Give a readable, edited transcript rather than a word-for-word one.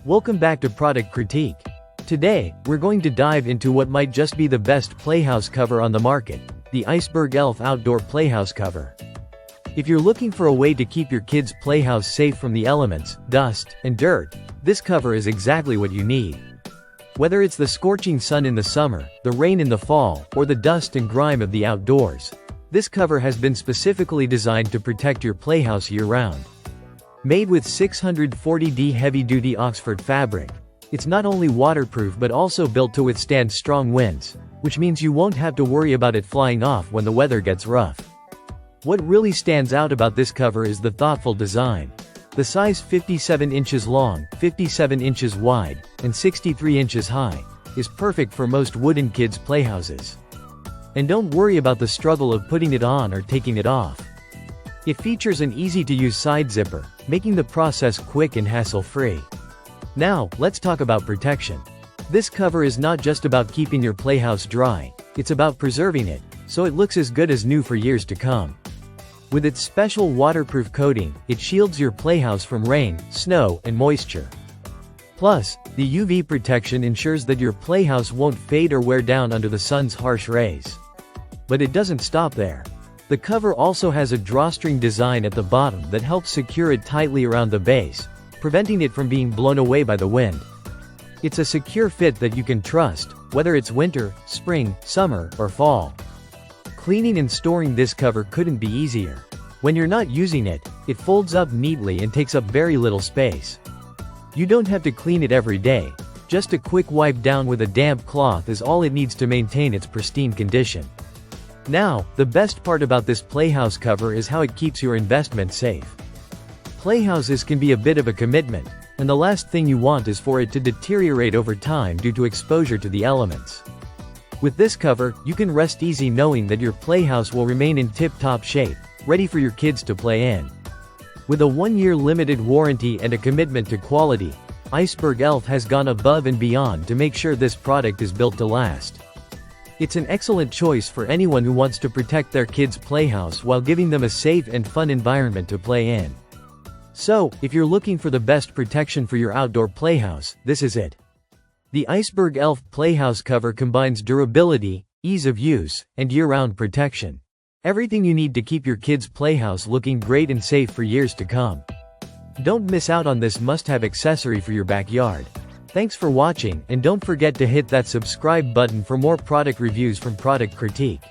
Welcome back to Product Critique. Today, we're going to dive into what might just be the best playhouse cover on the market, the Iceberg Elf Outdoor Playhouse cover. If you're looking for a way to keep your kids' playhouse safe from the elements, dust, and dirt, this cover is exactly what you need. Whether it's the scorching sun in the summer, the rain in the fall, or the dust and grime of the outdoors, this cover has been specifically designed to protect your playhouse year-round. Made with 640D heavy-duty Oxford fabric, it's not only waterproof but also built to withstand strong winds, which means you won't have to worry about it flying off when the weather gets rough. What really stands out about this cover is the thoughtful design. The size 57 inches long, 57 inches wide, and 63 inches high, is perfect for most wooden kids' playhouses. And don't worry about the struggle of putting it on or taking it off. It features an easy-to-use side zipper, making the process quick and hassle-free. Now, let's talk about protection. This cover is not just about keeping your playhouse dry, it's about preserving it, so it looks as good as new for years to come. With its special waterproof coating, it shields your playhouse from rain, snow, and moisture. Plus, the UV protection ensures that your playhouse won't fade or wear down under the sun's harsh rays. But it doesn't stop there. The cover also has a drawstring design at the bottom that helps secure it tightly around the base, preventing it from being blown away by the wind. It's a secure fit that you can trust, whether it's winter, spring, summer, or fall. Cleaning and storing this cover couldn't be easier. When you're not using it, it folds up neatly and takes up very little space. You don't have to clean it every day. Just a quick wipe down with a damp cloth is all it needs to maintain its pristine condition. Now, the best part about this playhouse cover is how it keeps your investment safe. Playhouses can be a bit of a commitment, and the last thing you want is for it to deteriorate over time due to exposure to the elements. With this cover, you can rest easy knowing that your playhouse will remain in tip-top shape, ready for your kids to play in. With a 1-year limited warranty and a commitment to quality, Iceberg Elf has gone above and beyond to make sure this product is built to last. It's an excellent choice for anyone who wants to protect their kids' playhouse while giving them a safe and fun environment to play in. So, if you're looking for the best protection for your outdoor playhouse, this is it. The Iceberg Elf Playhouse cover combines durability, ease of use, and year-round protection. Everything you need to keep your kids' playhouse looking great and safe for years to come. Don't miss out on this must-have accessory for your backyard. Thanks for watching, and don't forget to hit that subscribe button for more product reviews from Product Critique.